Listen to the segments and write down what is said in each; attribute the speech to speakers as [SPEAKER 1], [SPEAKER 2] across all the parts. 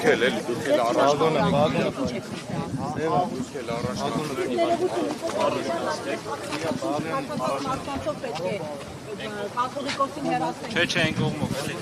[SPEAKER 1] Դուքել էլի, դուքել առաջ
[SPEAKER 2] Չէ, այն կողմով էլի։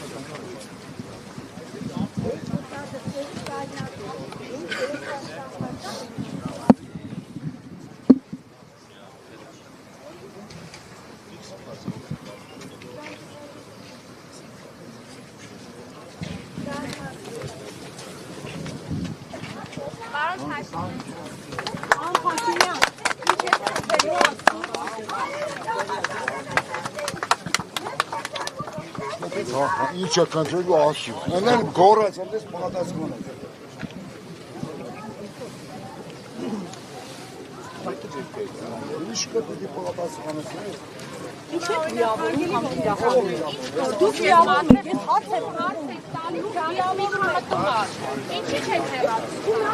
[SPEAKER 3] Ինչ է կանչելու ասի։ Այնան գորած այնպես պատասխան է։ Ինչ կպետի պատասխանես։
[SPEAKER 4] Ինչ է միավորում կամ իրավորում։ Դուք միավորում եք, ես հարց եմ տալի, միավորում մտնում ա։ Ինչի՞ չեք հեռացնում։